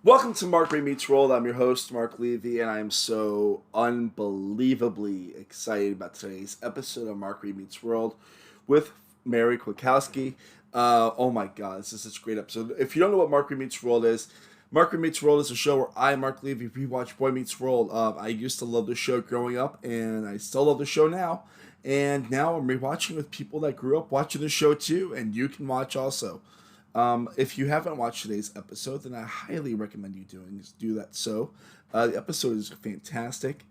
Welcome to Mark Remeets World. I'm your host, Mark Levy, and I'm so unbelievably excited about today's episode of Mark Remeets World with Mary Kwiatkowski. Oh my God, this is such a great episode. If you don't know what Mark Remeets World is, Mark Remeets World is a show where I, Mark Levy, rewatch Boy Meets World. I used to love the show growing up, and I still love the show now. And now I'm rewatching with people that grew up watching the show too, and you can watch also. If you haven't watched today's episode, then I highly recommend you do that. So, the episode is fantastic,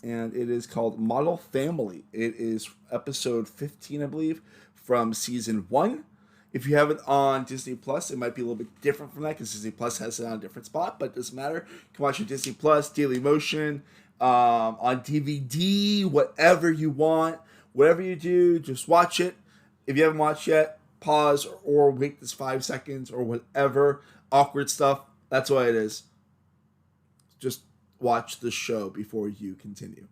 and it is called Model Family. It is episode 15, I believe, from season 1. If you have it on Disney Plus, it might be a little bit different from that because Disney Plus has it on a different spot, but it doesn't matter. You can watch it Disney Plus, Daily Motion, on DVD, whatever you want. Whatever you do, just watch it. If you haven't watched yet, pause or wait this 5 seconds or whatever awkward stuff. That's what it is. Just watch the show before you continue.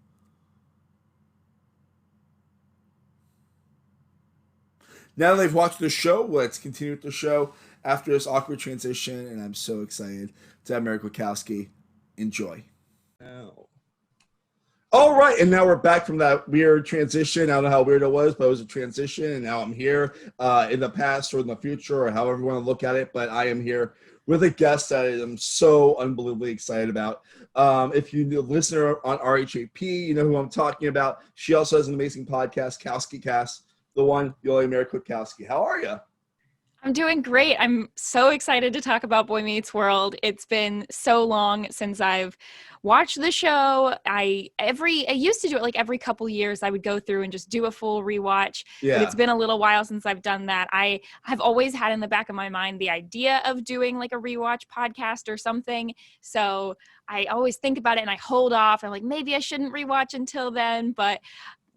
Now that they've watched the show, let's continue with the show after this awkward transition, and I'm so excited to have Mary Kwiatkowski. Enjoy. Now. All right, and now we're back from that weird transition. I don't know how weird it was, but it was a transition, and now I'm here in the past or in the future or however you want to look at it, but I am here with a guest that I'm so unbelievably excited about. If you're a listener on RHAP, you know who I'm talking about. She also has an amazing podcast, Kowski Cast, the one, the only Mary Kwiatkowski. How are you? I'm doing great. I'm so excited to talk about Boy Meets World. It's been so long since I've watched the show. I used to do it like every couple years. I would go through and just do a full rewatch, but it's Yeah. been a little while since I've done that. I have always had in the back of my mind the idea of doing like a rewatch podcast or something. So I always think about it and I hold off. I'm like, maybe I shouldn't rewatch until then, but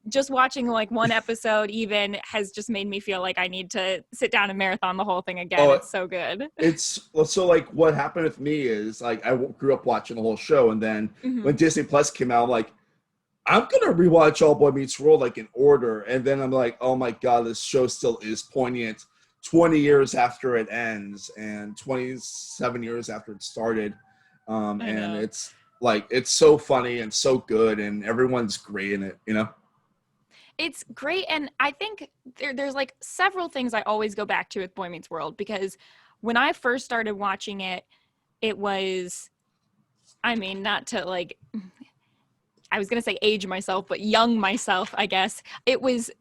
just watching like one episode even has just made me feel like I need to sit down and marathon the whole thing again. Oh, It's so good. it's so like what happened with me is like I grew up watching the whole show, and then when Hmm. Disney Plus came out, I'm like, I'm gonna rewatch All Boy Meets World like in order, and then I'm like, oh my God, this show still is poignant 20 years after it ends and 27 years after it started, I and know. it's like it's so funny and so good, and everyone's great in it, you know. It's great. And I think there's like several things I always go back to with Boy Meets World because when I first started watching it, it was, I mean, not to like, I was going to say age myself, but young myself, I guess. It was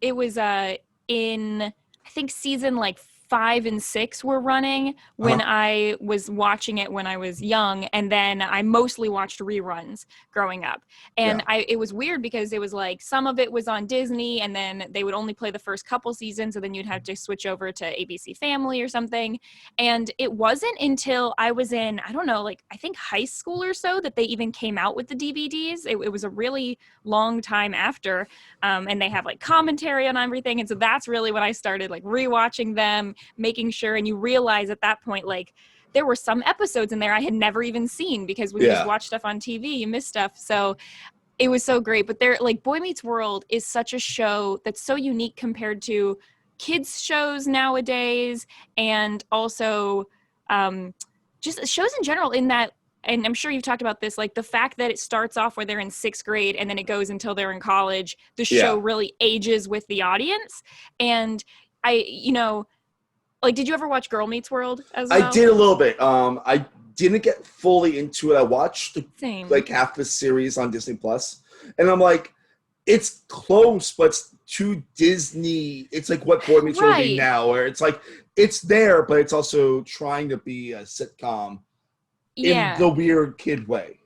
in, I think season like 5 and 6 were running when Uh-huh. I was watching it when I was young, and then I mostly watched reruns growing up. And Yeah. it was weird because it was like some of it was on Disney, and then they would only play the first couple seasons, and then you'd have to switch over to ABC Family or something. And it wasn't until I was in, I don't know, like I think high school or so that they even came out with the DVDs. It was a really long time after, and they have like commentary on everything. And so that's really when I started like rewatching them, making sure. And you realize at that point, like there were some episodes in there I had never even seen because when you just Yeah. watch stuff on TV, you miss stuff. So it was so great. But there, like Boy Meets World is such a show that's so unique compared to kids shows nowadays, and also um, just shows in general. In that, and I'm sure you've talked about this, like the fact that it starts off where they're in 6th grade and then it goes until they're in college. The show Yeah. really ages with the audience, and like, did you ever watch Girl Meets World as I well? did a little bit. I didn't get fully into it. I watched Same. like half the series on Disney Plus, and I'm like, it's close, but it's too Disney. It's like what Boy Meets World would be Right. now, where it's like it's there, but it's also trying to be a sitcom in Yeah. the weird kid way.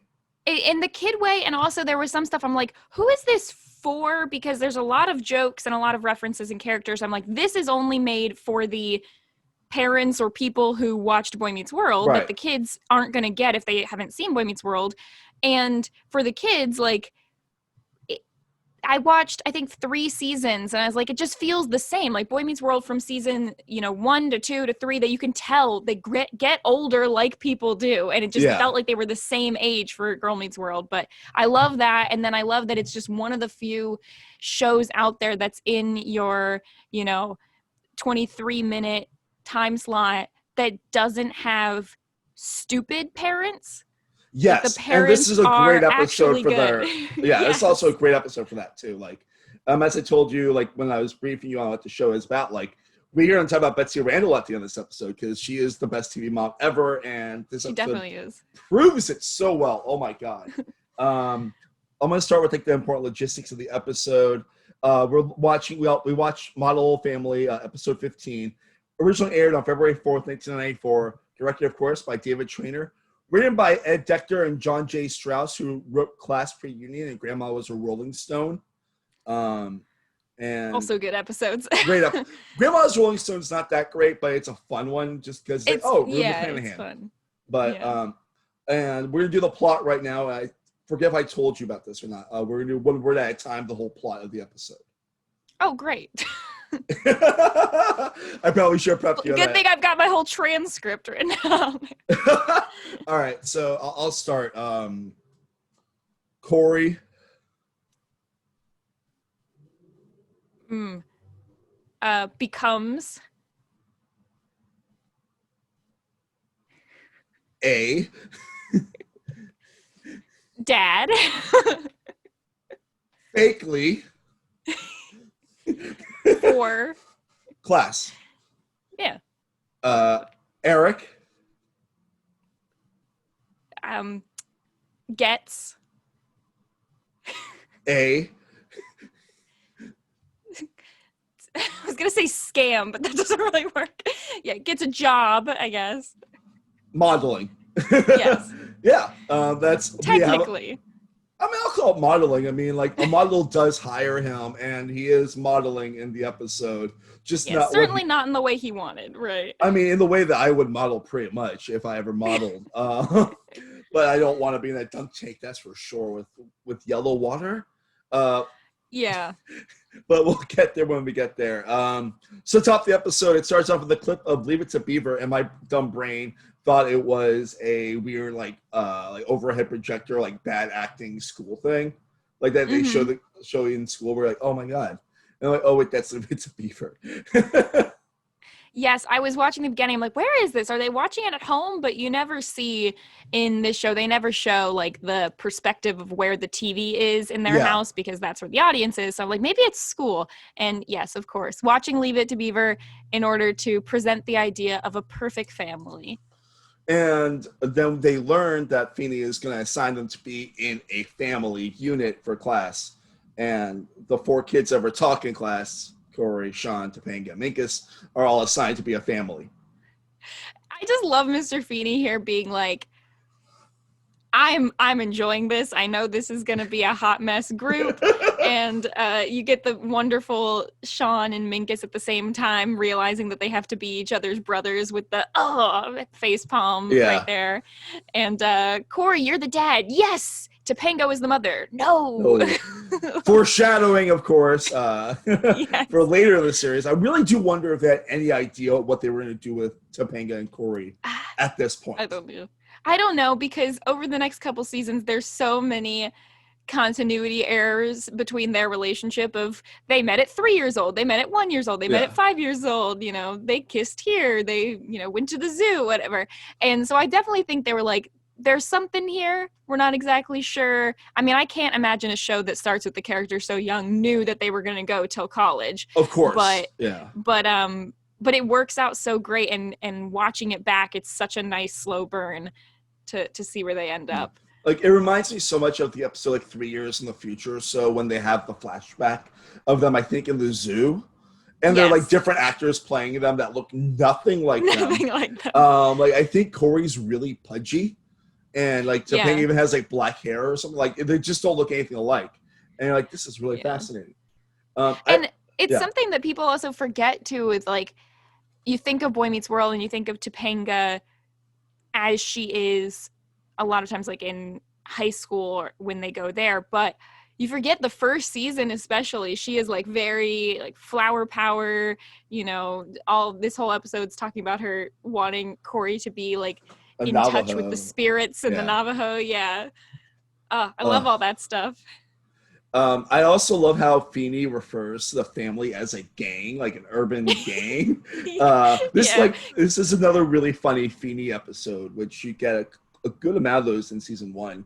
In the kid way, and also there was some stuff I'm like, who is this for? Because there's a lot of jokes and a lot of references and characters. I'm like, this is only made for the parents or people who watched Boy Meets World that Right. the kids aren't going to get if they haven't seen Boy Meets World. And for the kids, like, I watched, I think, 3 seasons, and I was like, it just feels the same. Like Boy Meets World from season, 1 to 2 to 3, that you can tell they get older like people do. And it just Yeah. felt like they were the same age for Girl Meets World. But I love that. And then I love that it's just one of the few shows out there that's in your, you know, 23-minute time slot that doesn't have stupid parents. Yes, like the and this parents is a great are episode actually for good. their. Yeah, Yes. it's also a great episode for that too. Like, as I told you, like when I was briefing you on what the show is about, like we're here to talk about Betsy Randall at the end of this episode because she is the best TV mom ever, and this She episode definitely is. proves it so well. Oh my god. I'm going to start with like the important logistics of the episode. We watch Model Family episode 15. Originally aired on February 4th, 1994. Directed, of course, by David Trainer. Written by Ed Decter and John J. Strauss, who wrote Class Pre-Union and Grandma Was a Rolling Stone. And also good episodes. Great episode. Grandma's Rolling Stone is not that great, but it's a fun one just because it's Rue it's McClanahan. fun. But and we're gonna do the plot right now. I forget if I told you about this or not. We're gonna do one word at a time, the whole plot of the episode. Oh, great. I probably should have prepped you. Good thing I've got my whole transcript written down. All right, so I'll start. Corey. Becomes A. Dad. Fakely. For Class. Yeah. Eric. Gets A. I was gonna say scam, but that doesn't really work. Yeah, gets a job, I guess. Modeling. Yes. Yeah. That's technically. I'll call it modeling. I mean, like a model does hire him, and he is modeling in the episode. Just not certainly not in the way he wanted, right? I mean, in the way that I would model pretty much if I ever modeled. But I don't want to be in that dunk tank, that's for sure, with yellow water. Yeah. But we'll get there when we get there. So top of the episode, it starts off with a clip of Leave It to Beaver, and my dumb brain thought it was a weird like overhead projector, like bad acting school thing. Like that they show in school. We're like, oh my god. And I'm like, oh wait, that's Leave It to Beaver. Yes, I was watching the beginning. I'm like, where is this? Are they watching it at home? But you never see in this show, they never show like the perspective of where the TV is in their house because that's where the audience is. So I'm like, maybe it's school. And yes, of course, watching Leave It to Beaver in order to present the idea of a perfect family. And then they learned that Feeney is going to assign them to be in a family unit for class. And the 4 kids that were talking class, Corey, Sean, Topanga, Minkus, are all assigned to be a family. I just love Mr. Feeney here being like, I'm enjoying this. I know this is going to be a hot mess group. And you get the wonderful Sean and Minkus at the same time realizing that they have to be each other's brothers with the face palm right there. And Corey, you're the dad. Yes! Topanga is the mother. No. Foreshadowing, of course, for later in the series. I really do wonder if they had any idea what they were going to do with Topanga and Corey at this point. I don't know, because over the next couple seasons, there's so many continuity errors between their relationship of they met at 3 years old, they met at 1 year old, they met at 5 years old, they kissed here, they, went to the zoo, whatever. And so I definitely think they were like, there's something here. We're not exactly sure. I mean, I can't imagine a show that starts with the character so young knew that they were going to go till college. Of course. But it works out so great. And watching it back, it's such a nice slow burn to see where they end up. Like, it reminds me so much of the episode, like 3 years in the future. So when they have the flashback of them, I think in the zoo. And they're like different actors playing them that look nothing like them. I think Corey's really pudgy. And like Topanga even has like black hair or something. Like they just don't look anything alike. And you're like, this is really fascinating. And it's something that people also forget too. With like, you think of Boy Meets World and you think of Topanga as she is a lot of times like in high school or when they go there, but you forget the first season especially. She is like very like flower power. All this whole episode's talking about her wanting Corey to be like in touch with the spirits and the Navajo. I love all that stuff. I also love how Feeney refers to the family as a gang, like an urban gang. Yeah. This is another really funny Feeney episode, which you get a good amount of those in season one.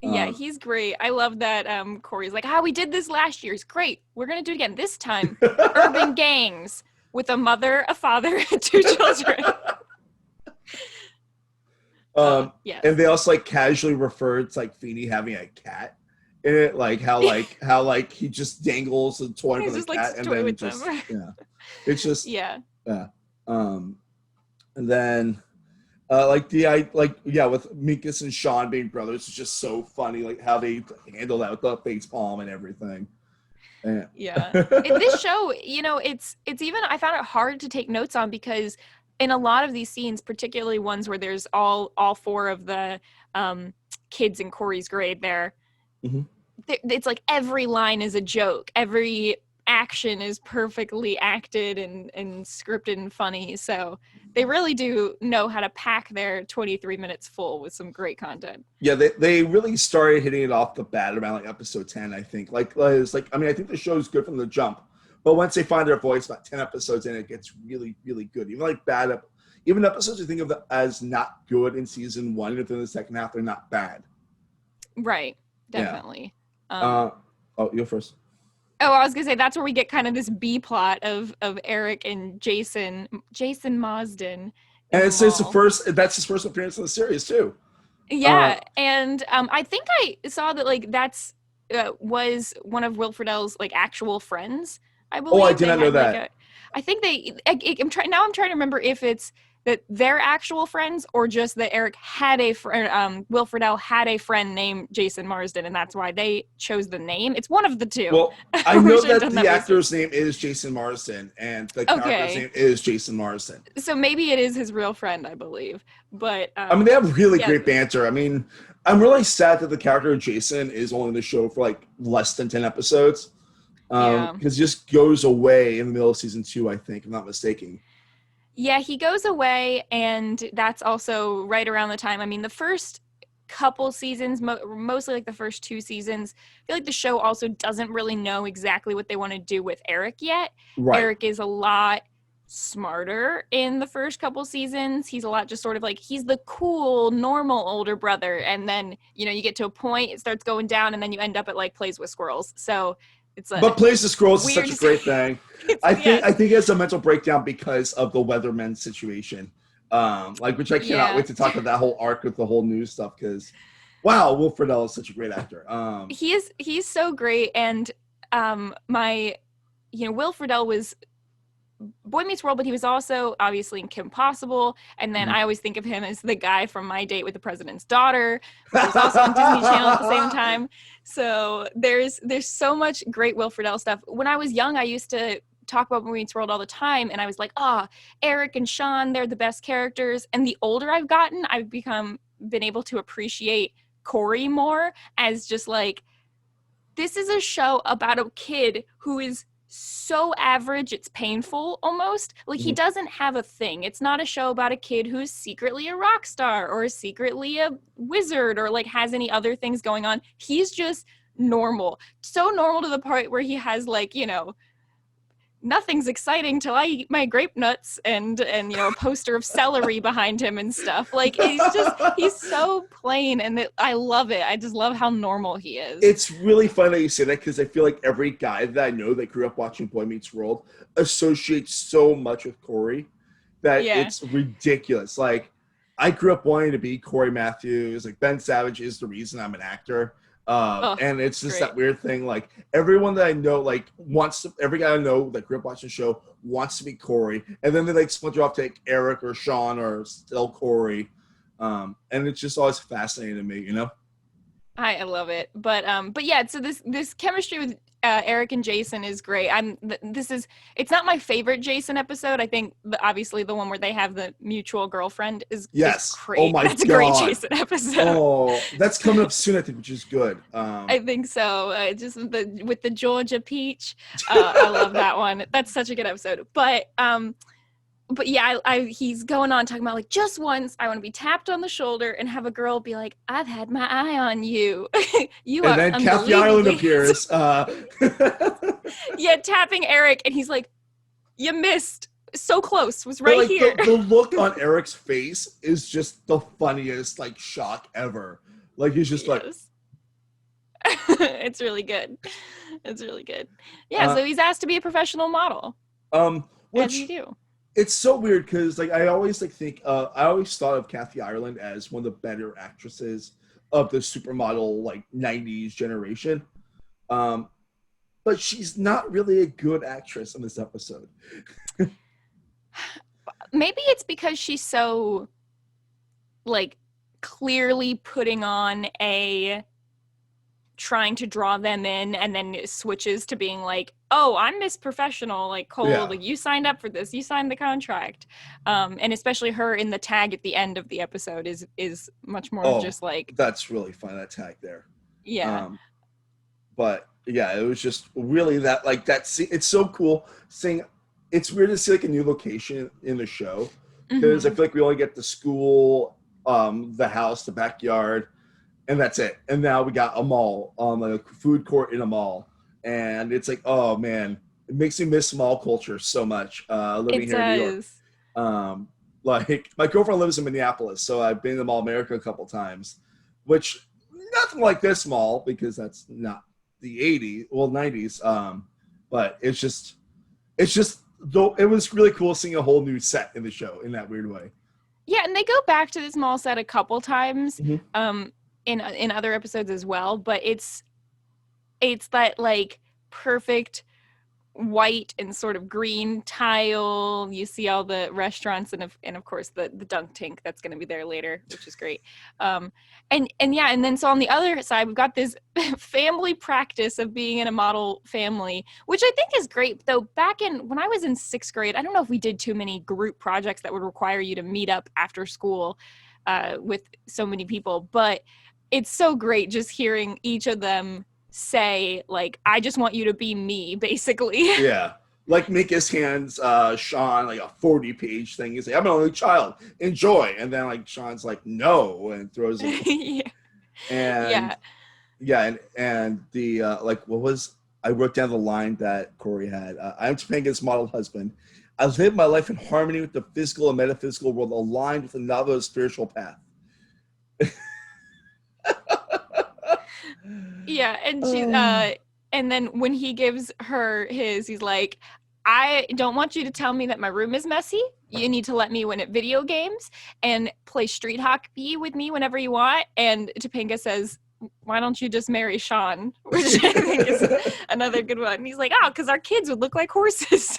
Yeah, Um, he's great. I love that Corey's like, we did this last year. It's great. We're gonna do it again. This time, urban gangs with a mother, a father, and two children. Yes. And they also like casually referred to like Feeney having a cat in it, like how like he just dangles a toy He's for the just cat, like and toy then with just them. yeah, it's just Yeah. yeah. Um, and then like with Minkus and Sean being brothers is just so funny, like how they handle that with the face palm and everything. Yeah. This show, it's even I found it hard to take notes on because in a lot of these scenes, particularly ones where there's all four of the kids in Corey's grade there, Mm-hmm. It's like every line is a joke. Every action is perfectly acted and scripted and funny. So they really do know how to pack their 23 minutes full with some great content. Yeah, they really started hitting it off the bat around like episode 10, I think. I mean, I think the show is good from the jump, but once they find their voice, about 10 episodes in, it gets really, really good. Even episodes you think of as not good in season one, within the second half, they're not bad. Right, definitely. Yeah. You're first. Oh, I was gonna say that's where we get kind of this B plot of Eric and Jason Marsden. And it's his first appearance in the series too. Yeah, and I think I saw that like that's was one of Will Friedle's like actual friends. I believe. Oh, I did not know that. I think I'm trying to remember if it's that they're actual friends or just that Eric had a friend. Will Friedle had a friend named Jason Marsden, and that's why they chose the name. It's one of the two. Well, I know that the actor's name is Jason Marsden, and the character's name is Jason Marsden. So maybe it is his real friend, I believe. But I mean, they have really great banter. I mean, I'm really sad that the character of Jason is only in the show for like less than 10 episodes. Because he just goes away in the middle of season 2, I think, if I'm not mistaken. Yeah, he goes away, and that's also right around the time. I mean, the first couple seasons, mostly like the first 2 seasons, I feel like the show also doesn't really know exactly what they want to do with Eric yet. Right. Eric is a lot smarter in the first couple seasons. He's a lot just sort of like, he's the cool, normal older brother. And then, you get to a point, it starts going down, and then you end up at like plays with squirrels. So but Plays with Squirrels is such a great thing. I think it's a mental breakdown because of the Weatherman situation. Which I cannot wait to talk about that whole arc with the whole news stuff because, wow, Will Friedle is such a great actor. He's so great, and Will Friedle was Boy Meets World, but he was also obviously in Kim Possible, and then I always think of him as the guy from My Date with the President's Daughter, which was also on Disney Channel at the same time. So there's so much great Will Friedle stuff. When I was young, I used to talk about Boy Meets World all the time, and I was like, Eric and Sean, they're the best characters. And the older I've gotten, I've been able to appreciate Corey more as just like, this is a show about a kid who is so average it's painful almost. Like, he doesn't have a thing. It's not a show about a kid who's secretly a rock star or secretly a wizard or like has any other things going on. He's just normal, so normal to the point where he has like, nothing's exciting till I eat my grape nuts and a poster of celery behind him and stuff. Like, he's so plain, and I love it. I just love how normal he is. It's really funny that you say that because I feel like every guy that I know that grew up watching Boy Meets World associates so much with Corey that it's ridiculous. Like, I grew up wanting to be Corey Matthews. Like, Ben Savage is the reason I'm an actor. And it's just that weird thing. Like, everyone that I know, like, every guy I know that grew up watching the show wants to be Corey, and then they like splinter off to like Eric or Sean or still Corey. And it's just always fascinating to me, I love it, but yeah. So this chemistry with Eric and Jason is great. It's not my favorite Jason episode. I think obviously the one where they have the mutual girlfriend is great. Oh my God, a great Jason episode. Oh, that's coming up soon, I think, which is good. I think so. Just with the Georgia peach, I love that one. That's such a good episode. But but yeah, he's going on talking about like, just once I want to be tapped on the shoulder and have a girl be like, I've had my eye on you. You And are then Kathy Ireland unbelievably appears. yeah, tapping Eric, and he's like, you missed. So close, was But right like here. the look on Eric's face is just the funniest like shock ever. Like he's just like, Yes. It's really good. It's really good. Yeah, uh, so he's asked to be a professional model, as you which do. it's so weird because like I always like think I always thought of Kathy Ireland as one of the better actresses of the supermodel like '90s generation. Um, but she's not really a good actress in this episode. Maybe it's because she's so like clearly putting on a trying to draw them in, and then it switches to being like, oh, I'm Miss Professional, like cold, Yeah. like you signed up for this, you signed the contract. And especially her in the tag at the end of the episode is much more of Oh, just like, that's really fun, that tag there. yeah. But yeah, it was just really that like that scene. It's so cool seeing. It's weird to see like a new location in the show because I Mm-hmm. feel like we only get the school, the house, the backyard, and that's it. And now we got a mall, a food court in a mall, and it's like, oh man, it makes me miss mall culture so much. Living It here in New York, does. like my girlfriend lives in Minneapolis, so I've been to Mall America a couple times, which nothing like this mall because that's not the '80s, well '90s. But it's just though it was really cool seeing a whole new set in the show in that weird way. Yeah, and they go back to this mall set a couple times, Mm-hmm. in other episodes as well, but it's that like perfect white and sort of green tile. You see all the restaurants, and of course the dunk tank that's going to be there later, which is great. um and yeah, and then so on the other side we've got this family practice of being in a model family, which I think is great. Though back in when I was in 6th grade, I don't know if we did too many group projects that would require you to meet up after school with so many people, but it's so great just hearing each of them say like, I just want you to be me, basically. Yeah. Like make his hands, Sean, like a 40-page thing. He's like, I'm an only child. Enjoy. And then like Sean's like, no, and throws him. Yeah. And Yeah. yeah, and the like what was I wrote down the line that Corey had. I'm Topanga's model husband. I live my life in harmony with the physical and metaphysical world, aligned with the novel's spiritual path. Yeah, and she Oh. and then when he gives her his, he's like, I don't want you to tell me that my room is messy. You need to let me win at video games and play street hockey with me whenever you want. And Topanga says, why don't you just marry Sean? Which I think is another good one. And he's like, oh, because our kids would look like horses.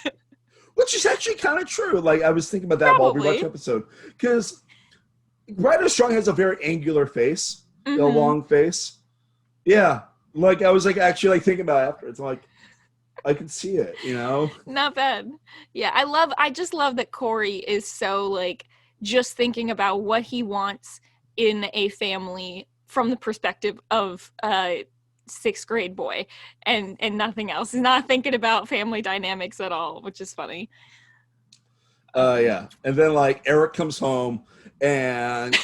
Which is actually kind of true. Like I was thinking about that while we watched Probably. the episode. Because Ryder Strong has a very angular face, a Mm-hmm. long face. Yeah. Like I was like actually like thinking about it afterwards. I'm like, I can see it, you know? Not bad. Yeah, I just love that Corey is so like just thinking about what he wants in a family from the perspective of a 6th grade boy, and nothing else. He's not thinking about family dynamics at all, which is funny. Um Yeah. And then like Eric comes home and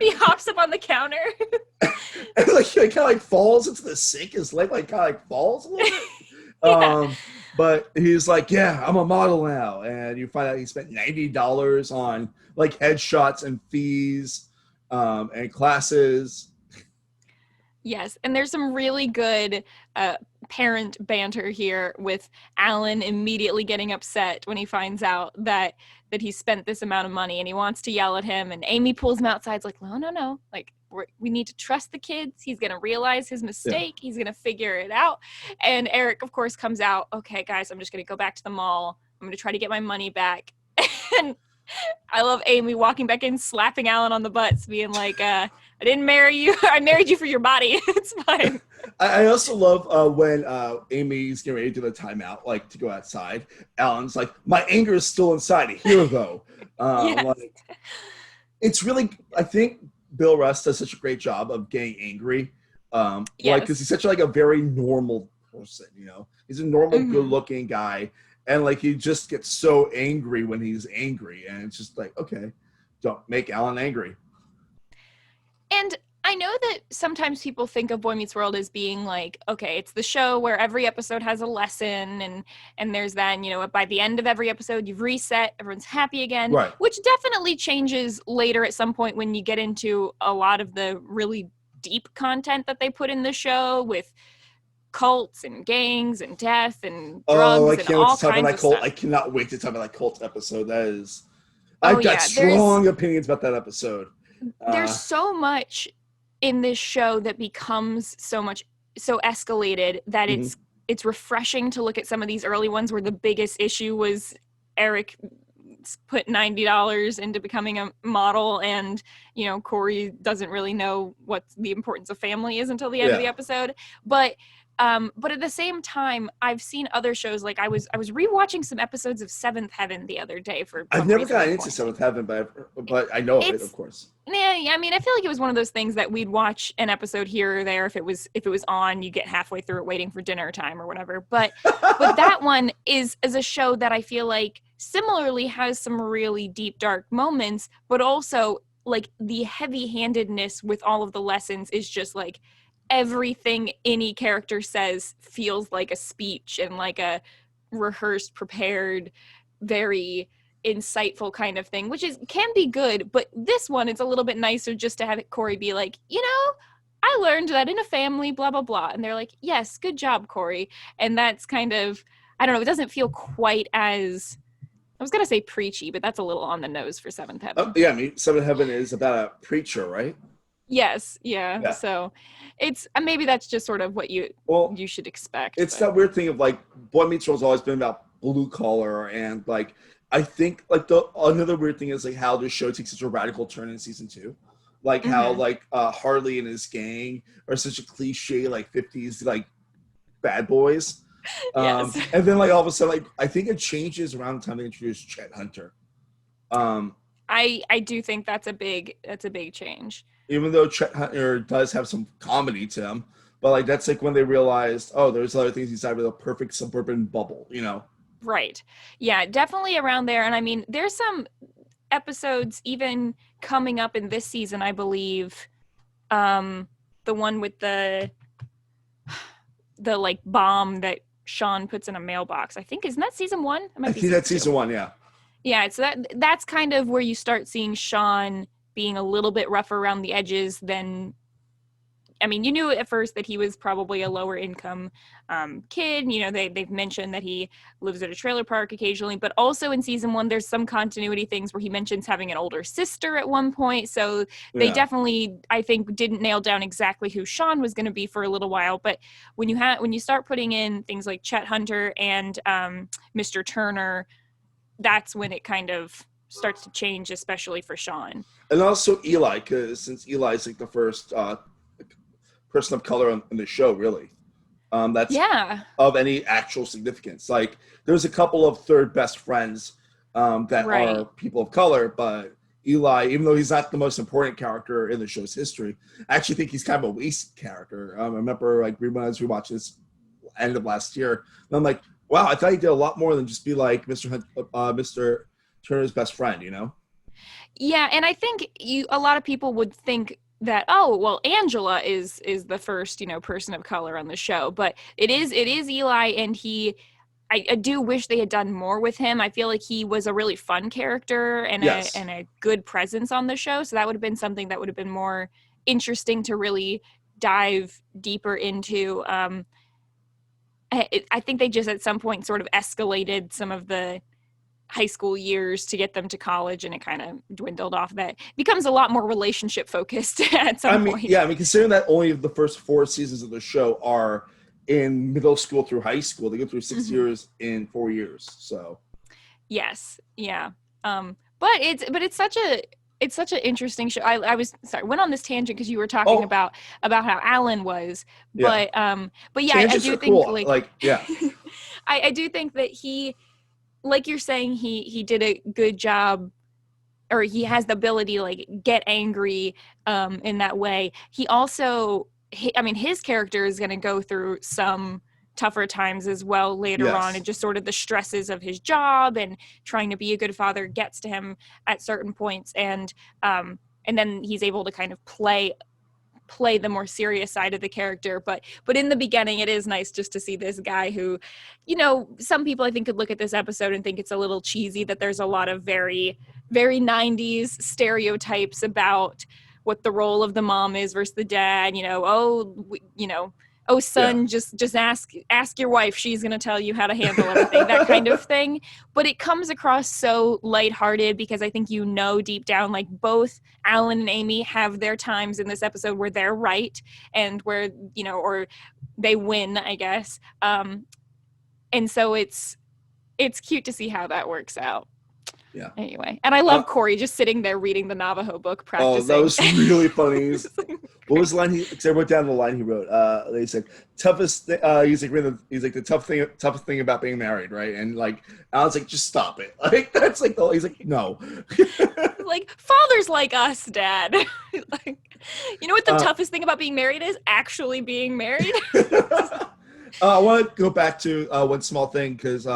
he hops up on the counter. and like he kind of like falls into the sink. His leg like kind of like falls a little bit. Yeah. But he's like, yeah, I'm a model now. And you find out he spent $90 on like headshots and fees, and classes. Yes, and there's some really good parent banter here with Alan immediately getting upset when he finds out that he spent this amount of money, and he wants to yell at him, and Amy pulls him outside. It's like, no, like we need to trust the kids. He's gonna realize his Yeah. mistake. He's gonna figure it out. And Eric, of course, comes out. Okay, guys, I'm just gonna go back to the mall. I'm gonna try to get my money back. And I love Amy walking back in, slapping Alan on the butts, being like, I didn't marry you. I married you for your body. It's fine. I also love when Amy's getting ready to do the timeout, like to go outside. Alan's like, my anger is still inside. Here, though. Yes. Like, it's really, I think Bill Russ does such a great job of getting angry. Like, because Yes. he's such like a very normal person, you know? He's a normal, Mhm. good looking guy. and like he just gets so angry when he's angry, and it's just like, okay, don't make Alan angry. And I know that sometimes people think of Boy Meets World as being like, okay, it's the show where every episode has a lesson, and there's that, and, you know, by the end of every episode you've reset, everyone's happy again, Right. which definitely changes later at some point when you get into a lot of the really deep content that they put in the show with cults and gangs and death and Oh, I drugs and can't wait all to talk about kinds that of cult. stuff. I cannot wait to talk about that cult episode. That is, Oh I've got yeah, there's strong opinions about that episode. there's so much in this show that becomes so escalated that Mhm. it's refreshing to look at some of these early ones where the biggest issue was Eric put $90 into becoming a model, and, you know, Corey doesn't really know what the importance of family is until the end of the Yeah. episode. But at the same time, I've seen other shows, like I was rewatching some episodes of Seventh Heaven the other day for I've some never reason. gotten into Seventh Heaven, but I know of it, of It's course. Yeah, I mean, I feel like it was one of those things that we'd watch an episode here or there if it was on. You get halfway through it waiting for dinner time or whatever. But that one is a show that I feel like similarly has some really deep, dark moments, but also like the heavy-handedness with all of the lessons is just like everything any character says feels like a speech and like a rehearsed, prepared, very insightful kind of thing, which is can be good. But this one, it's a little bit nicer just to have it Corey be like, you know, I learned that in a family, blah blah blah, and they're like, yes, good job, Corey. And that's kind of, I don't know, it doesn't feel quite as, I was gonna say preachy, but that's a little on the nose for Seventh Heaven. Yeah, I mean, Seventh Heaven is about a preacher, right? Yes, yeah. Yeah. So it's maybe that's just sort of what you should expect. It's but. that weird thing of like Boy Meets World's always been about blue collar, and like I think like the another weird thing is like how the show takes such a radical turn in season 2, like how like Harley and his gang are such a cliche like 50s like bad boys, Yes. and then like all of a sudden like I think it changes around the time they introduce Chet Hunter. I do think that's a big change. Even though Chet Hunter does have some comedy to him, but like that's like when they realized, oh, there's other things inside of the perfect suburban bubble, you know? Right. Yeah, definitely around there. And I mean, there's some episodes even coming up in this season, I believe. The one with the like bomb that Sean puts in a mailbox. I think, isn't that season 1? I think that's season 1, yeah. Yeah, so that's kind of where you start seeing Sean being a little bit rougher around the edges than, I mean, you knew at first that he was probably a lower income kid. You know, they've mentioned that he lives at a trailer park occasionally, but also in season 1, there's some continuity things where he mentions having an older sister at one point. So they definitely, I think, didn't nail down exactly who Sean was going to be for a little while. But when you start putting in things like Chet Hunter and Mr. Turner, that's when it kind of starts to change, especially for Sean. And also Eli, because since Eli's like the first person of color on the show, really. That's of any actual significance. Like, there's a couple of third best friends that are people of color, but Eli, even though he's not the most important character in the show's history, I actually think he's kind of a waste character. I remember like when I was rewatching this end of last year, and I'm like, wow, I thought he did a lot more than just be like Mr. Turner's best friend, you know? Yeah, and I think a lot of people would think that, oh, well, Angela is the first, you know, person of color on the show, but it is Eli, and I do wish they had done more with him. I feel like he was a really fun character and a good presence on the show, so that would have been something that would have been more interesting to really dive deeper into. I think they just at some point sort of escalated some of the high school years to get them to college, and it kind of dwindled off. That becomes a lot more relationship focused at some point. Yeah, I mean, considering that only the first 4 seasons of the show are in middle school through high school, they go through 6 years in 4 years. So yes, yeah, but it's such an interesting show. I was sorry, went on this tangent because you were talking about how Alan was, but yeah, tangents I do are think cool. Like yeah, I do think that he, like you're saying, he did a good job, or he has the ability to like get angry in that way. He also, I mean, his character is going to go through some tougher times as well later on, Yes. and just sort of the stresses of his job and trying to be a good father gets to him at certain points, and then he's able to kind of play the more serious side of the character. But in the beginning, it is nice just to see this guy who, some people I think could look at this episode and think it's a little cheesy, that there's a lot of very, very 90s stereotypes about what the role of the mom is versus the dad. Oh son, just ask your wife, she's going to tell you how to handle everything, that kind of thing. But it comes across so lighthearted, because I think deep down, like, both Alan and Amy have their times in this episode where they're right and where or they win, I guess. And so it's cute to see how that works out. Yeah. Anyway, and I love Corey just sitting there reading the Navajo book, practicing. Oh, that was really funny. What was the line because I wrote down the line he wrote. They said toughest. He's like the toughest thing about being married, right? And like I was like, just stop it. Like that's like he's like, no. Like, fathers like us, Dad. Like, you know what the toughest thing about being married is? Actually being married. I want to go back to one small thing, because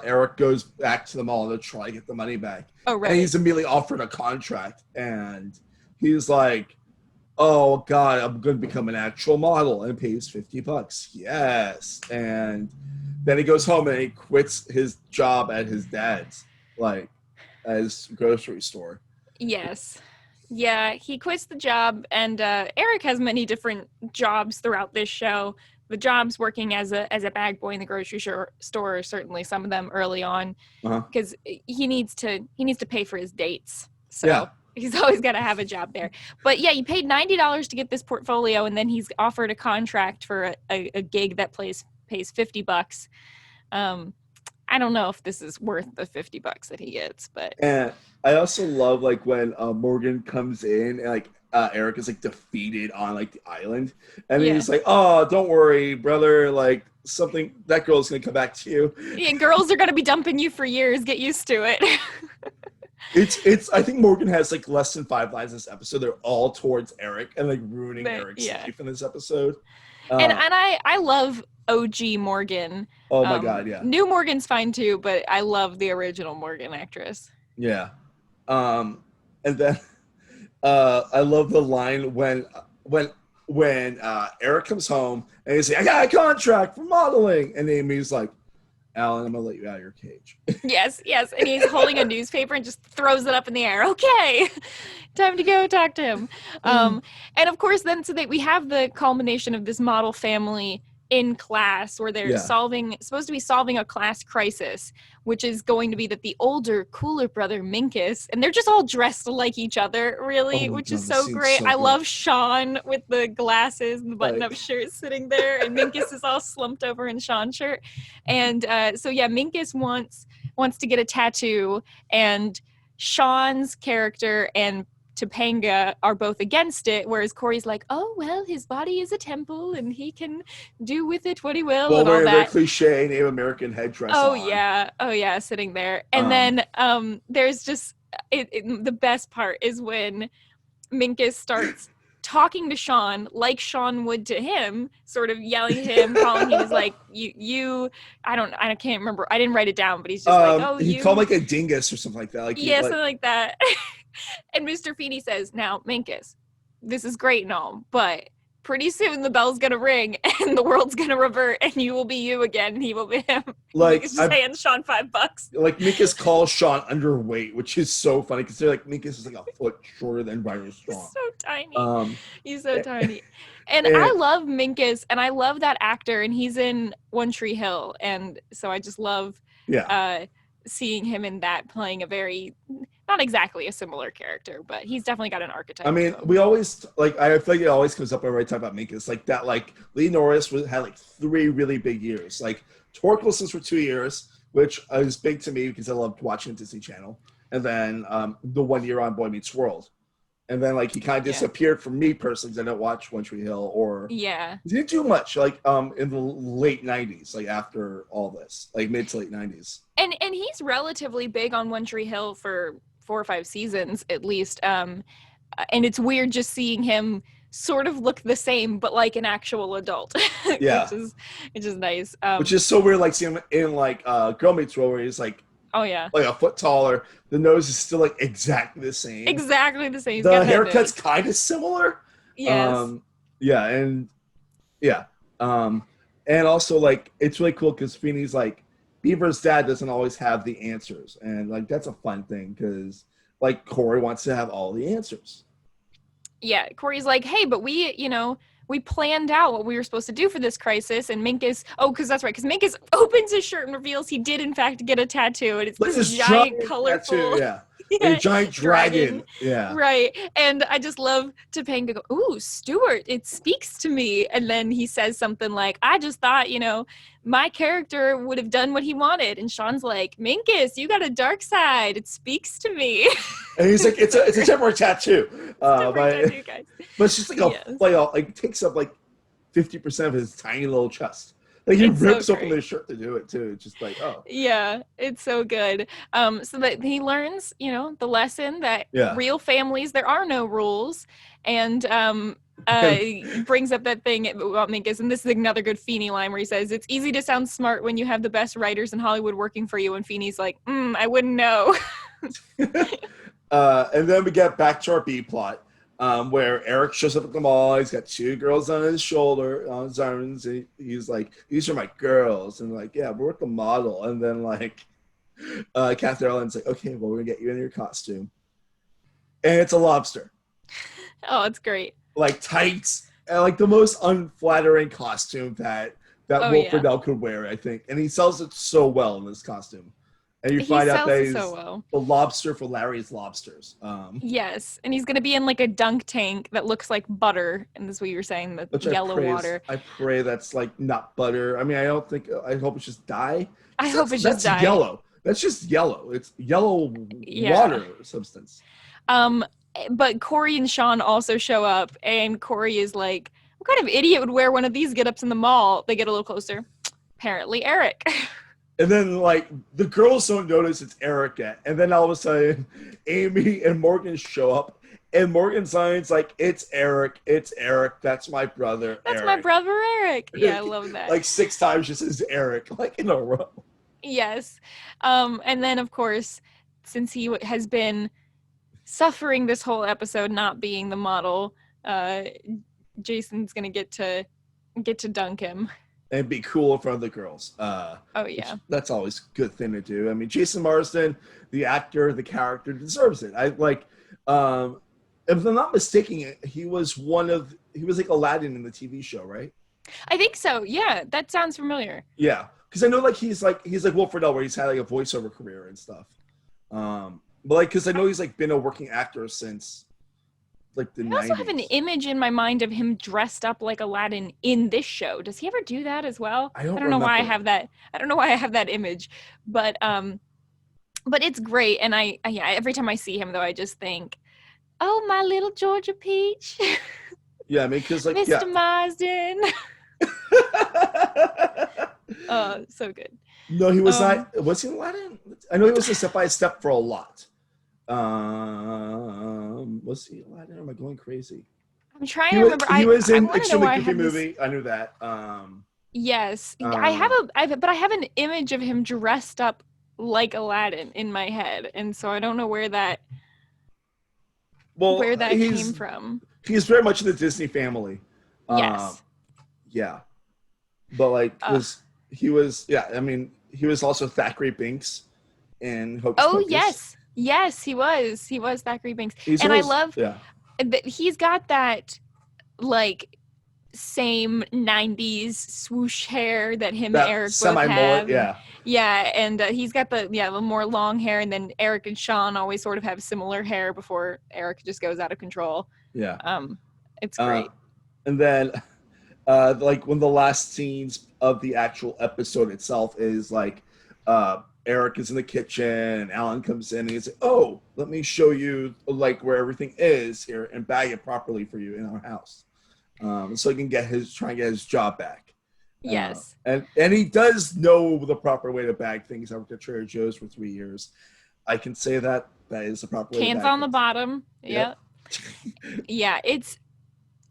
Eric goes back to the mall to try to get the money back. Oh, right. And he's immediately offered a contract, and he's like, oh God, I'm going to become an actual model, and pays $50. Yes. And then he goes home and he quits his job at his dad's, like, at his grocery store. Yes. Yeah, he quits the job, and Eric has many different jobs throughout this show. The jobs working as a bag boy in the grocery store are certainly some of them early on, because he needs to pay for his dates. So he's always got to have a job there. But yeah, he paid $90 to get this portfolio, and then he's offered a contract for a gig that pays $50. I don't know if this is worth the $50 that he gets, but. And I also love like when Morgan comes in and like Eric is like defeated on like the island, and he's like, "Oh, don't worry, brother. Like that girl's gonna come back to you." Yeah, girls are gonna be dumping you for years. Get used to it. It's. I think Morgan has like less than 5 lines in this episode. They're all towards Eric and like ruining Eric's life in this episode. And I love OG Morgan. Oh my God, yeah. New Morgan's fine too, but I love the original Morgan actress. Yeah. And then I love the line when Eric comes home and he's like, I got a contract for modeling, and Amy's like, Alan, I'm gonna let you out of your cage. Yes, and he's holding a newspaper and just throws it up in the air. Okay, time to go talk to him. And of course, then we have the culmination of this model family in class, where they're supposed to be solving a class crisis, which is going to be that the older, cooler brother Minkus, and they're just all dressed like each other, really, which is so great. I love Sean with the glasses and the button-up shirt sitting there, and Minkus is all slumped over in Sean's shirt. And Minkus wants to get a tattoo, and Sean's character and Topanga are both against it, whereas Corey's like, oh, well, his body is a temple and he can do with it what he will. Well, and all that. Cliche Native American headdress. Oh yeah, sitting there. And then there's just the best part is when Minkus starts talking to Sean like Sean would to him, sort of yelling at him, calling him, like, you I can't remember, I didn't write it down, but he's just like, oh, he called him like a dingus or something like that. Something like that. And Mr. Feeney says, now, Minkus, this is great and all, but pretty soon the bell's gonna ring and the world's gonna revert and you will be you again and he will be him. Like, he's just paying Sean $5. Like, Minkus calls Sean underweight, which is so funny because they're like, Minkus is like a foot shorter than Byron Strong. So tiny. He's so tiny. And I love Minkus, and I love that actor, and he's in One Tree Hill, and so I just love seeing him in that, playing a very, not exactly a similar character, but he's definitely got an archetype. I mean, we always, like, I feel like it always comes up when I talk about Minkus, like that, like, Lee Norris had like 3 really big years. Like, Torkelson for 2 years, which is big to me because I loved watching Disney Channel. And then the 1 year on Boy Meets World. And then, like, he kind of disappeared from me personally because I don't watch One Tree Hill or... Yeah. He didn't do much, like, in the late 90s, like, after all this. Like, mid to late 90s. And he's relatively big on One Tree Hill for 4 or 5 seasons, at least. And it's weird just seeing him sort of look the same, but like an actual adult, Yeah. which is nice. Which is so weird, like seeing him in like Girl Meets World, where he's Oh yeah, like a foot taller. The nose is still like exactly the same. exactly the same. He's The got that haircut's nose. kind of similar. Yes. Yeah, and yeah. And also like it's really cool because Feeney's like Beaver's dad doesn't always have the answers, and like that's a fun thing because like Corey wants to have all the answers. Yeah, Corey's like, hey, but we planned out what we were supposed to do for this crisis. And Minkus, because that's right, because Minkus opens his shirt and reveals he did in fact get a tattoo, and it's Like this giant colorful tattoo, yeah. A yeah, giant dragon. Yeah. Right. And I just love Topanga go, ooh, Stuart, it speaks to me. And then he says something like, I just thought, my character would have done what he wanted. And Sean's like, Minkus, you got a dark side. It speaks to me. And he's like, it's a temporary tattoo. Tattoo, guys. But it's just like it takes up like 50% of his tiny little chest. Like he rips open his shirt to do it too. It's just like, oh. Yeah, it's so good. So that he learns, the lesson that real families, there are no rules. And he brings up that thing about Minkus, and this is another good Feeney line where he says, it's easy to sound smart when you have the best writers in Hollywood working for you. And Feeney's like, I wouldn't know. And then we get back to our B plot, where Eric shows up at the mall. He's got two girls on his shoulder, on his arms. And he's like, these are my girls. And like, yeah, we're at the model. And then like, Catherine Ellen's like, okay, well, we're gonna get you in your costume. And it's a lobster. Oh, it's great. Like tights, and like the most unflattering costume that Will Friedle could wear, I think. And he sells it so well in this costume. And you find out that he's the lobster for Larry's Lobsters. Yes, and he's going to be in like a dunk tank that looks like butter, and this is what you were saying, the yellow water. I pray that's like not butter. I mean, I hope it's just dye. I hope it's just dye. That's yellow. That's just yellow. It's yellow water substance. But Corey and Sean also show up, and Corey is like, what kind of idiot would wear one of these get-ups in the mall? They get a little closer. Apparently Eric. And then, like, the girls don't notice it's Eric yet. And then all of a sudden, Amy and Morgan show up. And Morgan's sign's like, it's Eric. That's my brother, That's Eric. My brother, Eric. Yeah, I love that. Like, 6 times just says Eric, like, in a row. Yes. And then, of course, since he has been suffering this whole episode not being the model, Jason's going to get to dunk him. And be cool in front of the girls. That's always a good thing to do. I mean, Jason Marsden, the actor, the character, deserves it. If I'm not mistaken, he was like Aladdin in the TV show, right? I think so. Yeah, that sounds familiar. Yeah, because I know like he's like Will Friedle, where he's had like a voiceover career and stuff. But like, because I know he's like been a working actor since like the 90s. I also have an image in my mind of him dressed up like Aladdin in this show. Does he ever do that as well? I don't know why I have that. I don't know why I have that image, but it's great. And every time I see him though, I just think, oh, my little Georgia Peach. Yeah, I mean, because like Mr. Marsden. Oh, so good. No, he was not. Was he Aladdin? I know he was a Step by Step for a lot. Was he Aladdin? Or am I going crazy? I'm trying to remember. He was in Extremely Goofy Movie. I knew that. Yes, I have an image of him dressed up like Aladdin in my head, and so I don't know where that came from. He's very much in the Disney family. Yes. Yeah, but like he was also Thackeray Binks in Hocus Pocus. Yes, he was Thackeray Binks. I love that he's got that like same 90s swoosh hair that him and Eric both have. Yeah, and he's got the more long hair, and then Eric and Sean always sort of have similar hair before Eric just goes out of control. Yeah. It's great. And then like one of the last scenes of the actual episode itself is like Eric is in the kitchen and Alan comes in and he's like, oh, let me show you like where everything is here and bag it properly for you in our house. So he can try and get his job back. Yes. And he does know the proper way to bag things. I worked at Trader Joe's for 3 years. I can say that is the proper way to bag Cans on things. The bottom. Yep. Yeah,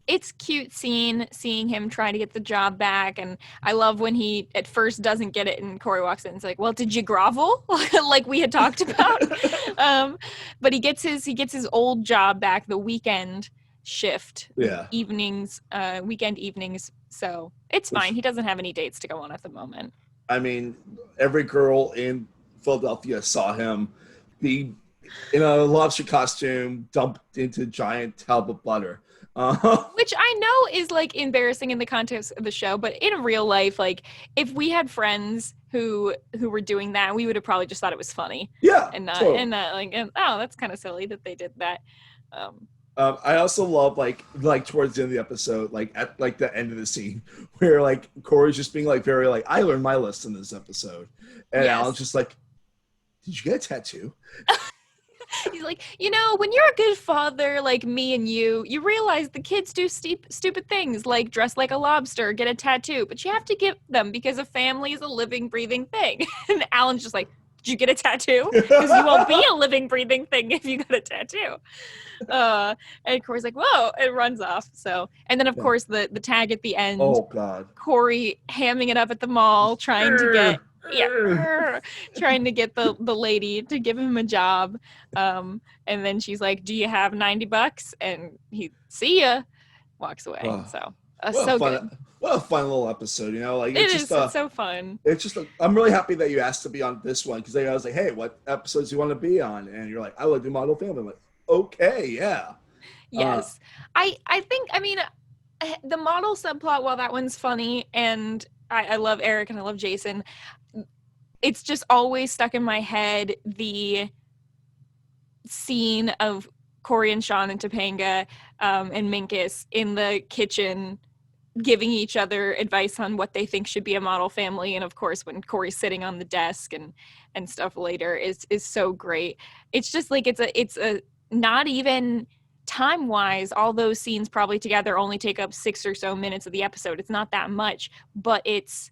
it's cute seeing him try to get the job back, and I love when he at first doesn't get it and Corey walks in and is like, well, did you grovel? Like we had talked about. But he gets his old job back, the weekend shift, the Yeah. evenings, weekend evenings, so it's fine. Which, He doesn't have any dates to go on at the moment. I mean, every girl in Philadelphia saw him be in a lobster costume dumped into a giant tub of butter. Which I know is like embarrassing in the context of the show, but in real life, like if we had friends who were doing that, we would have probably just thought it was funny, Yeah, and not totally. and not like, oh, that's kind of silly that they did that. Um, I also love like towards the end of the episode, like at like the end of the scene where like Corey's just being like very like I learned my lesson this episode, and Alan's yes, just like, did you get a tattoo? he's like, when you're a good father like me and you realize the kids do stupid things like dress like a lobster, get a tattoo, but you have to give them because a family is a living, breathing thing. And Alan's just like, did you get a tattoo? Because you won't be a living, breathing thing if you got a tattoo. And Corey's like, whoa, it runs off. So, and then of Yeah. course the tag at the end, Oh God. Corey hamming it up at the mall, trying to get trying to get the lady to give him a job. And then she's like, do you have $90? And he, see ya, walks away. Oh, So what a so good. fun little episode. You know, like It is. It's so fun. I'm really happy that you asked to be on this one because I was like, hey, what episodes do you want to be on? And you're like, I would do Model Family. I'm like, okay, yeah. Yes. I think, I mean, the model subplot, while that one's funny, and I love Eric and I love Jason, it's just always stuck in my head the scene of Corey and Sean and Topanga and Minkus in the kitchen giving each other advice on what they think should be a model family. And of course, when Corey's sitting on the desk and stuff later is so great. It's just like it's a not even time wise, all those scenes probably together only take up 6 or so minutes of the episode. It's not that much, but it's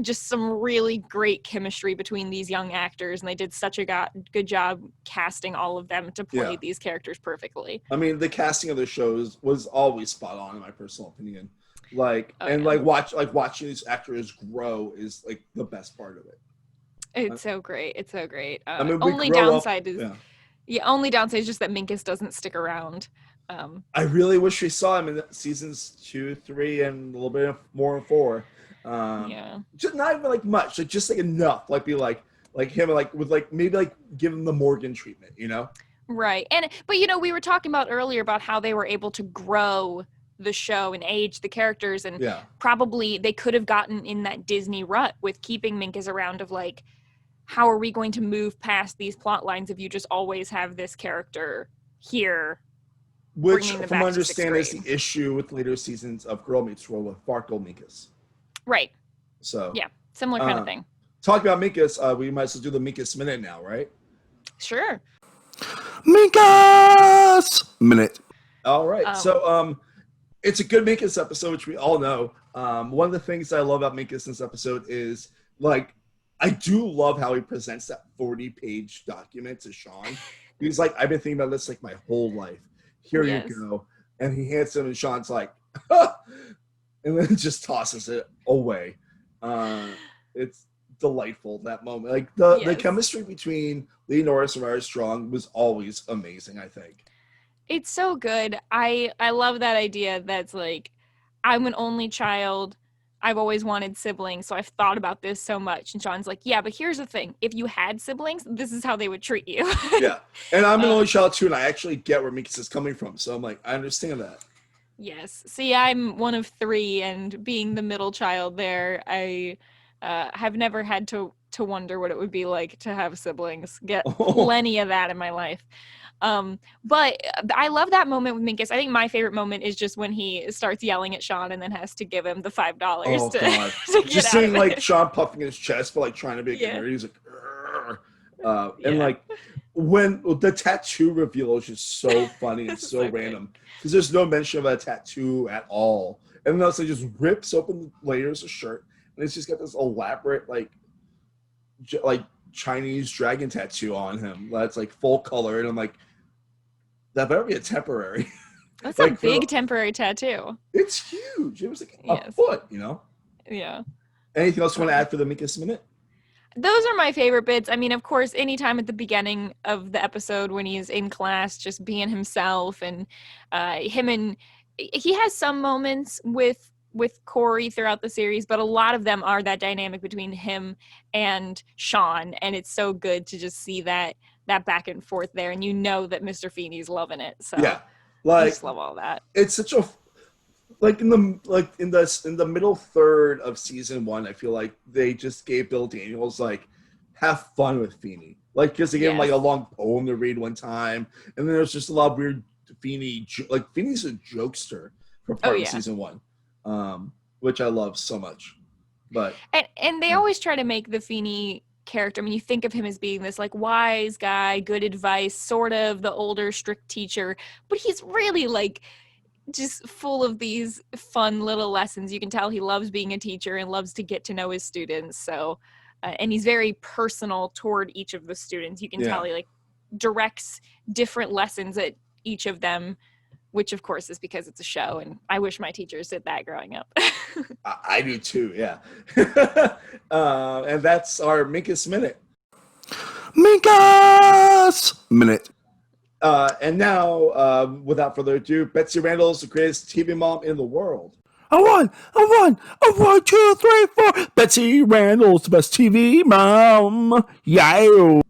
just some really great chemistry between these young actors, and they did such a good job casting all of them to play these characters perfectly. I mean, the casting of the shows was always spot on, in my personal opinion. Watching these actors grow is like the best part of it. It's so great. It's so great. I mean, only downside is just that Minkus doesn't stick around. I really wish we saw him in seasons 2, 3, and a little bit more in 4. Just not even like much, like just like enough, like be like him, like with like maybe like give him the Morgan treatment, you know? Right. But we were talking about earlier about how they were able to grow the show and age the characters, and probably they could have gotten in that Disney rut with keeping Minkus around of like, how are we going to move past these plot lines if you just always have this character here? Which, from my understanding, is the issue with later seasons of Girl Meets World with Farkle Minkus. Right. So yeah, similar kind of thing. Talking about Minkus, we might as well do the Minkus Minute now, right? Sure. Minkus Minute. All right. So it's a good Minkus episode, which we all know. One of the things I love about Minkus in this episode is like I do love how he presents that 40-page document to Sean. He's like, I've been thinking about this like my whole life. Here you go. And he hands him, and Sean's like, and then just tosses it away. It's delightful, that moment. Like the chemistry between Lee Norris and Ryder Strong was always amazing, I think. It's so good. I love that idea that's like, I'm an only child. I've always wanted siblings, so I've thought about this so much. And Sean's like, yeah, but here's the thing. If you had siblings, this is how they would treat you. Yeah. And I'm an only child too, and I actually get where Minkus is coming from. So I'm like, I understand that. Yes. See, I'm one of 3, and being the middle child there, I have never had to wonder what it would be like to have siblings. Get plenty of that in my life. But I love that moment with Minkus. I think my favorite moment is just when he starts yelling at Sean and then has to give him the $5 to get just seeing like Sean puffing his chest for like trying to be a nerd. He's like, and like when the tattoo reveal is just so funny and so random because there's no mention of a tattoo at all, and then also just rips open the layers of shirt and it's just got this elaborate like Chinese dragon tattoo on him that's like full color, and I'm like, that better be a temporary. That's a Like big temporary tattoo. it's huge. It was like a Yes. foot, you know. Yeah. Anything else you want to add for the Minkus minute? Those are my favorite bits. I mean, of course, anytime at the beginning of the episode when he's in class, just being himself, and him and he has some moments with Corey throughout the series, but a lot of them are that dynamic between him and Sean, and it's so good to just see that back and forth there, and you know that Mr. Feeney's loving it. So Yeah, I like just love all that. it's such a like in the middle third of season 1, I feel like they just gave Bill Daniels like have fun with Feeney, like because they gave him like a Yes. long poem to read one time, and then there's just a lot of weird like Feeney's a jokester for Oh part of yeah. season 1, which I love so much. But And they always try to make the Feeney character. I mean, you think of him as being this like wise guy, good advice, sort of the older strict teacher, but he's really like just full of these fun little lessons. You can tell he loves being a teacher and loves to get to know his students. So, and he's very personal toward each of the students. You can tell he like directs different lessons at each of them, which of course is because it's a show. And I wish my teachers did that growing up. I do too, yeah. And that's our Minkus minute. Minkus minute. And now, without further ado, Betsy Randall's the greatest TV mom in the world. A one, 2, 3, 4. Betsy Randall's the best TV mom. Yeah.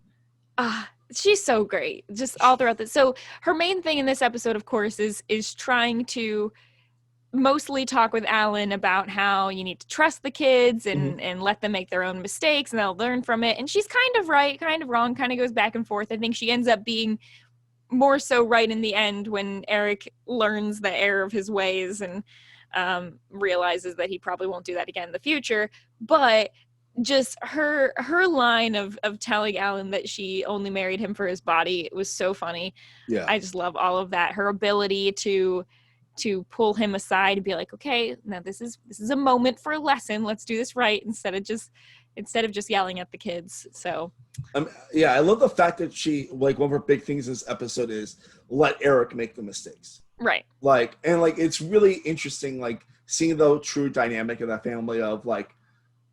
She's so great, just all throughout this. So her main thing in this episode, of course, is trying to mostly talk with Alan about how you need to trust the kids and let them make their own mistakes and they'll learn from it. And she's kind of right, kind of wrong, kind of goes back and forth. I think she ends up being more so right in the end when Eric learns the error of his ways and realizes that he probably won't do that again in the future. But just her line of telling Alan that she only married him for his body, it was so funny. Yeah. I just love all of that. Her ability to pull him aside and be like, okay, now this is a moment for a lesson. Let's do this right instead of just yelling at the kids. So yeah, I love the fact that she, like, one of her big things in this episode is let Eric make the mistakes. Right. Like, and like it's really interesting, like seeing the true dynamic of that family of like,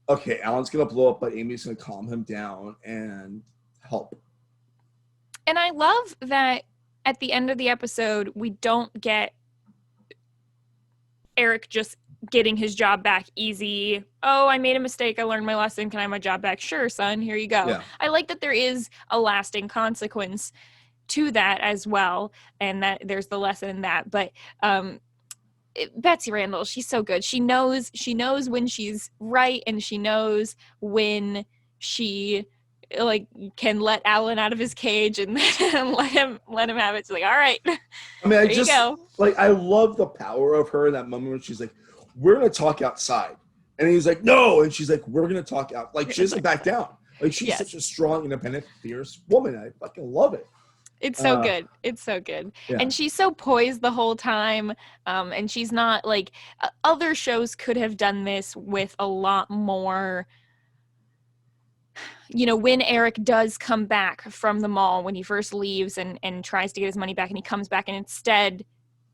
okay, Alan's gonna blow up, but Amy's gonna calm him down and help. And I love that at the end of the episode, we don't get Eric just getting his job back easy. Oh, I made a mistake. I learned my lesson. Can I have my job back? Sure, son. Here you go. Yeah. I like that there is a lasting consequence to that as well, and that there's the lesson in that. But Betsy Randall, she's so good. She knows when she's right, and she knows when she like can let Alan out of his cage and let him have it. She's like, all right. I mean, I just like, I love the power of her in that moment when she's like, we're gonna talk outside, and he's like, no, and she's like, we're gonna talk out. Like, she doesn't back down. Like, she's such a strong, independent, fierce woman. I fucking love it. It's so good. It's so good. Yeah. And she's so poised the whole time. And she's not like other shows could have done this with a lot more. You know, when Eric does come back from the mall, when he first leaves and tries to get his money back, and he comes back and instead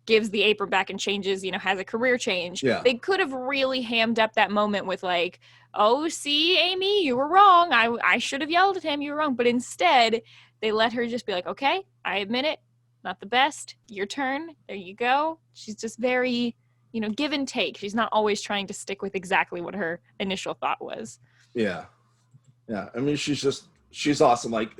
gives the apron back and changes, you know, has a career change. Yeah. They could have really hammed up that moment with like, oh, see, Amy, you were wrong. I should have yelled at him. You were wrong. But instead, they let her just be like, okay, I admit it. Not the best. Your turn. There you go. She's just very, you know, give and take. She's not always trying to stick with exactly what her initial thought was. Yeah. Yeah. I mean, she's awesome. Like,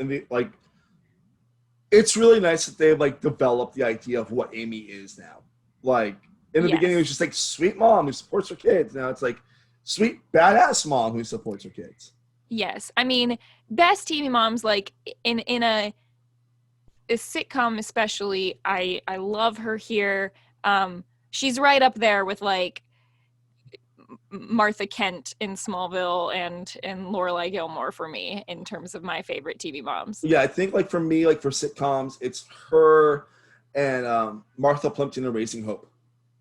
it's really nice that they've like developed the idea of what Amy is now. Like, in the beginning, it was just like sweet mom who supports her kids. Now it's like sweet badass mom who supports her kids. Yes. I mean, best TV moms, like in a sitcom especially, I love her here. She's right up there with like Martha Kent in Smallville and Lorelai Gilmore for me in terms of my favorite TV moms. Yeah, I think like for me, like for sitcoms, it's her and Martha Plimpton in Raising Hope.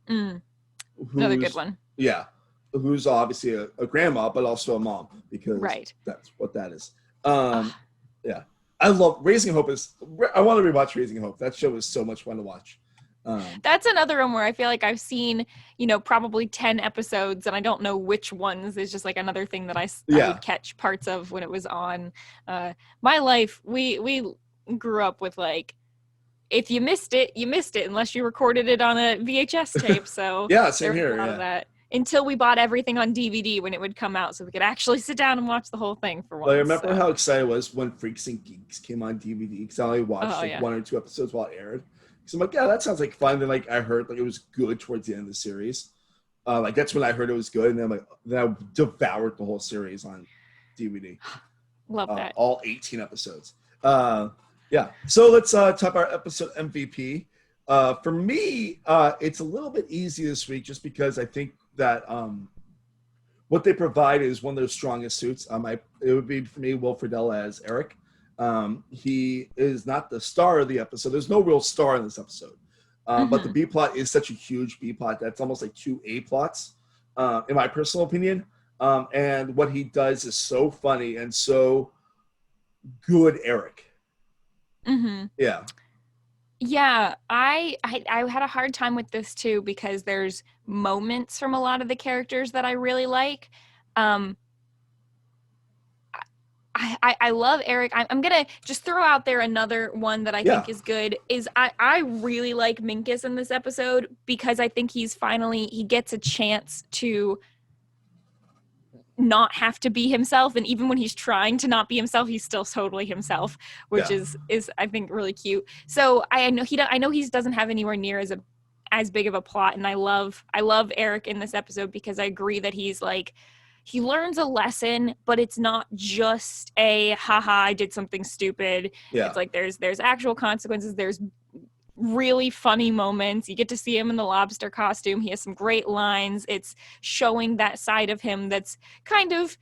Another good one. Yeah, who's obviously a grandma, but also a mom, because that's what that is. Yeah, I love Raising Hope. I want to rewatch Raising Hope. That show is so much fun to watch. That's another one where I feel like I've seen, probably 10 episodes and I don't know which ones. Is just like another thing that I Yeah. would catch parts of when it was on. My life, we grew up with like, if you missed it, you missed it unless you recorded it on a VHS tape. So Yeah, there same was here. a lot of Yeah. that until we bought everything on DVD when it would come out so we could actually sit down and watch the whole thing for Like, I once. remember So. how excited I was when Freaks and Geeks came on DVD because I only watched Oh, like yeah. 1 or 2 episodes while it aired. So I'm like, yeah, that sounds like fun. Then like I heard like it was good towards the end of the series. Like that's when I heard it was good, and then I devoured the whole series on DVD. Love that. All 18 episodes. Yeah. So let's talk about episode MVP. For me, it's a little bit easy this week just because I think that what they provide is one of their strongest suits. It would be for me Will Friedle as Eric. He is not the star of the episode. There's no real star in this episode. But the B plot is such a huge B plot that's almost like 2 A plots, in my personal opinion. And what he does is so funny and so good, Eric. Mm-hmm. Yeah. Yeah, I had a hard time with this too because there's moments from a lot of the characters that I really like. I love Eric. I'm gonna just throw out there another one that I think is good. Is I really like Minkus in this episode because I think he gets a chance to not have to be himself, and even when he's trying to not be himself, he's still totally himself, which is I think really cute. So I know he doesn't have anywhere near as big of a plot, and I love Eric in this episode because I agree that he's like, he learns a lesson, but it's not just a haha I did something stupid. It's like there's actual consequences. There's really funny moments. You get to see him in the lobster costume. He has some great lines. It's showing that side of him that's kind of,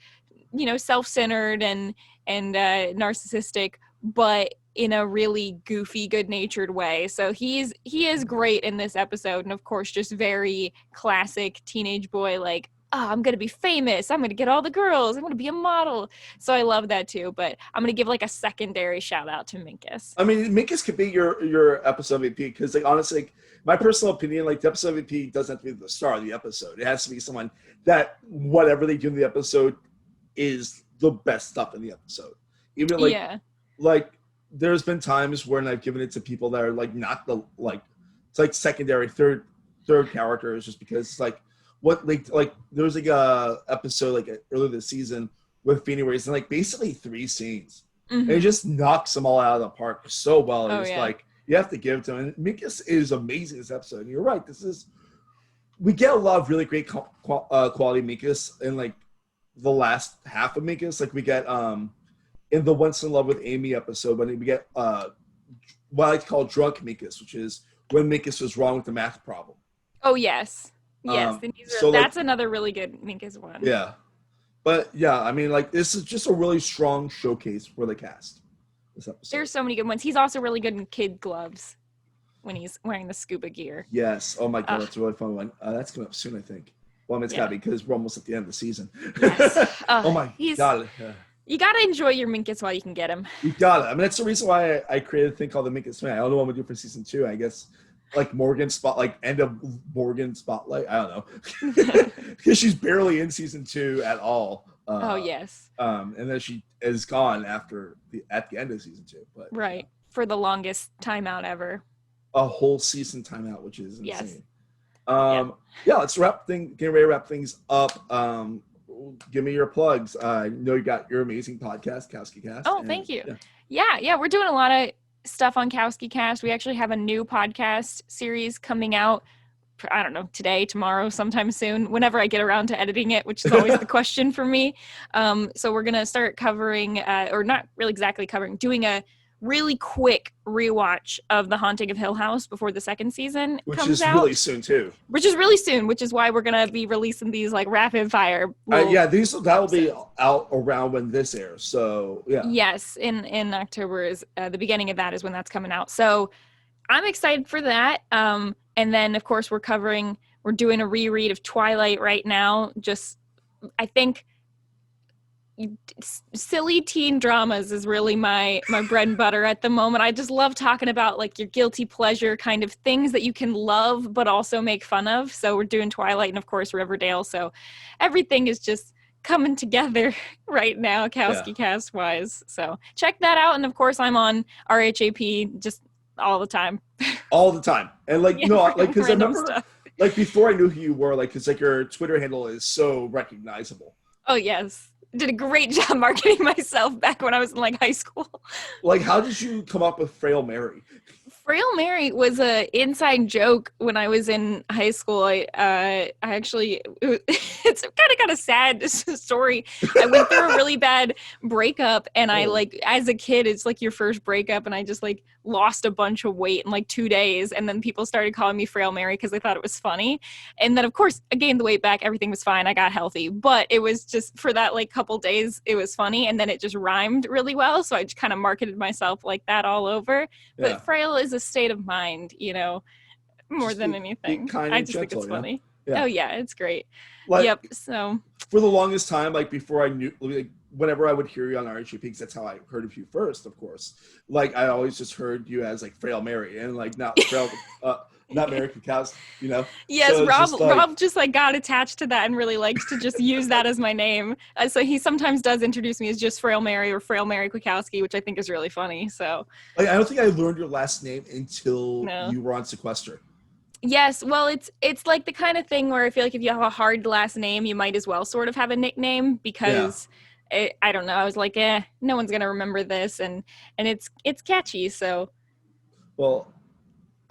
self-centered and narcissistic, but in a really goofy, good-natured way. So he is great in this episode, and of course just very classic teenage boy, like, oh, I'm gonna be famous, I'm gonna get all the girls, I'm gonna be a model. So I love that too, but I'm gonna give like a secondary shout out to Minkus. I mean, Minkus could be your episode MVP because, like, honestly, like, my personal opinion, like, the episode MVP doesn't have to be the star of the episode. It has to be someone that whatever they do in the episode is the best stuff in the episode. Even like there's been times when I've given it to people that are like not the it's like secondary, third characters, just because it's like what like there was like a episode like earlier this season with Feeny where he's in like basically 3 scenes. And he just knocks them all out of the park so well. It's like you have to give it to him. And Minkus is amazing this episode. And you're right. We get a lot of really great quality Minkus in like the last half of Minkus. Like we get in the Once in Love with Amy episode, but we get what I like to call drunk Minkus, which is when Minkus was wrong with the math problem. Oh yes. Yes. That's another really good Minkus one. Yeah. But yeah, I mean, like, this is just a really strong showcase for the cast. This episode. There's so many good ones. He's also really good in kid gloves when he's wearing the scuba gear. Yes. Oh my God, that's a really fun one. That's coming up soon, I think. Well, I mean, it's got to be because we're almost at the end of the season. Yes. Oh my God. You got to enjoy your Minkus while you can get him. You got it. I mean, that's the reason why I created a thing called the Minkus Man. I don't know what I'm going to do for season 2. I guess like Morgan end of Morgan Spotlight. I don't know. Because she's barely in season 2 at all. Oh yes. And then she is gone at the end of season 2. But right, for the longest timeout ever. A whole season timeout, which is insane. Yes. Yeah, let's get ready to wrap things up. Give me your plugs. I know you got your amazing podcast, Kwiatkowski Cast. Oh, thank you. Yeah, we're doing a lot of stuff on Kwiatkowski Cast. We actually have a new podcast series coming out. I don't know, today, tomorrow, sometime soon, whenever I get around to editing it, which is always the question for me. So we're going to start covering, or not really exactly covering, doing a really quick rewatch of The Haunting of Hill House before the second season comes out. Which is really soon, too. Which is really soon, which is why we're going to be releasing these like rapid fire. That'll be out around when this airs. So, yeah. Yes, in October is the beginning of that is when that's coming out. So I'm excited for that. And then, of course, we're doing a reread of Twilight right now. I think silly teen dramas is really my bread and butter at the moment. I just love talking about like your guilty pleasure kind of things that you can love but also make fun of. So we're doing Twilight and of course Riverdale. So everything is just coming together right now, Yeah, Kowski cast wise. So check that out. And of course I'm on RHAP just all the time. all the time. And like Yeah, no, like because I random remember stuff. like before I knew who you were, like because like your Twitter handle is so recognizable. Oh yes. Did a great job marketing myself back when I was in like high school. Like, how did you come up with Frail Mary? Frail Mary was a inside joke when I was in high school. I actually, it's kind of sad story. I went through a really bad breakup, and I Oh, like, as a kid, it's like your first breakup, and I just like lost a bunch of weight in like 2 days, and then people started calling me Frail Mary because they thought it was funny, and then of course I gained the weight back. Everything was fine. I got healthy, but it was just for that like couple days, it was funny, and then it just rhymed really well, so I just kind of marketed myself like that all over. But yeah. frail is a state of mind, more Just than be anything. kind I and just think gentle, it's you know? funny. Yeah. Oh yeah, it's great. Like Yep. So for the longest time, like before I knew, like whenever I would hear you on RHP, because that's how I heard of you first, of course. Like I always just heard you as like Frail Mary and like not Frail, not Mary Kwiatkowski, you know? yes, So it's Rob just like, Rob just like got attached to that and really likes to just use that as my name. So he sometimes does introduce me as just Frail Mary or Frail Mary Kwiatkowski, which I think is really funny. So I don't think I learned your last name until no. you were on Sequester. Yes, well, it's like the kind of thing where I feel like if you have a hard last name, you might as well sort of have a nickname Yeah. because I don't know. I was like, no one's gonna remember this, and it's catchy. So, Well,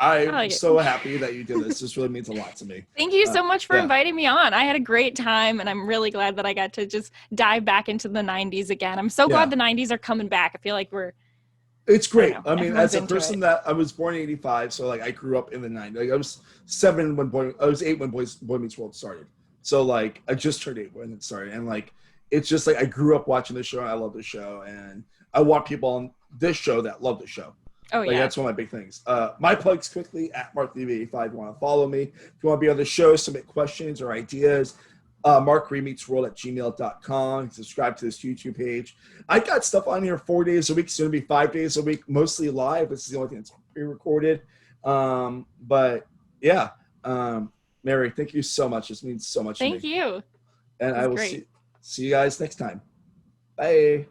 oh, I'm yeah. so happy that you did this. This really means a lot to me. Thank you so much for Yeah. inviting me on. I had a great time, and I'm really glad that I got to just dive back into the '90s again. I'm so glad Yeah. the '90s are coming back. I feel like It's I don't great. know, I mean, everyone's as a into person it. that I was born in '85, so like I grew up in the '90s. Like I was 7 when I was 8 when Boy Meets World started. So like I just turned 8 when it started, and like it's just like I grew up watching the show. And I love the show, and I want people on this show that love the show. Oh Like yeah, that's one of my big things. My plugs quickly at Mark Levy 85. If you want to follow me, if you want to be on the show, submit questions or ideas. MarkRemeetsWorld at gmail.com. Subscribe to this YouTube page. I got stuff on here 4 days a week. It's going to be 5 days a week, mostly live. This is the only thing that's pre-recorded. But yeah, Mary, thank you so much. This means so much to thank me. you. And It I was will great. see you guys next time. Bye.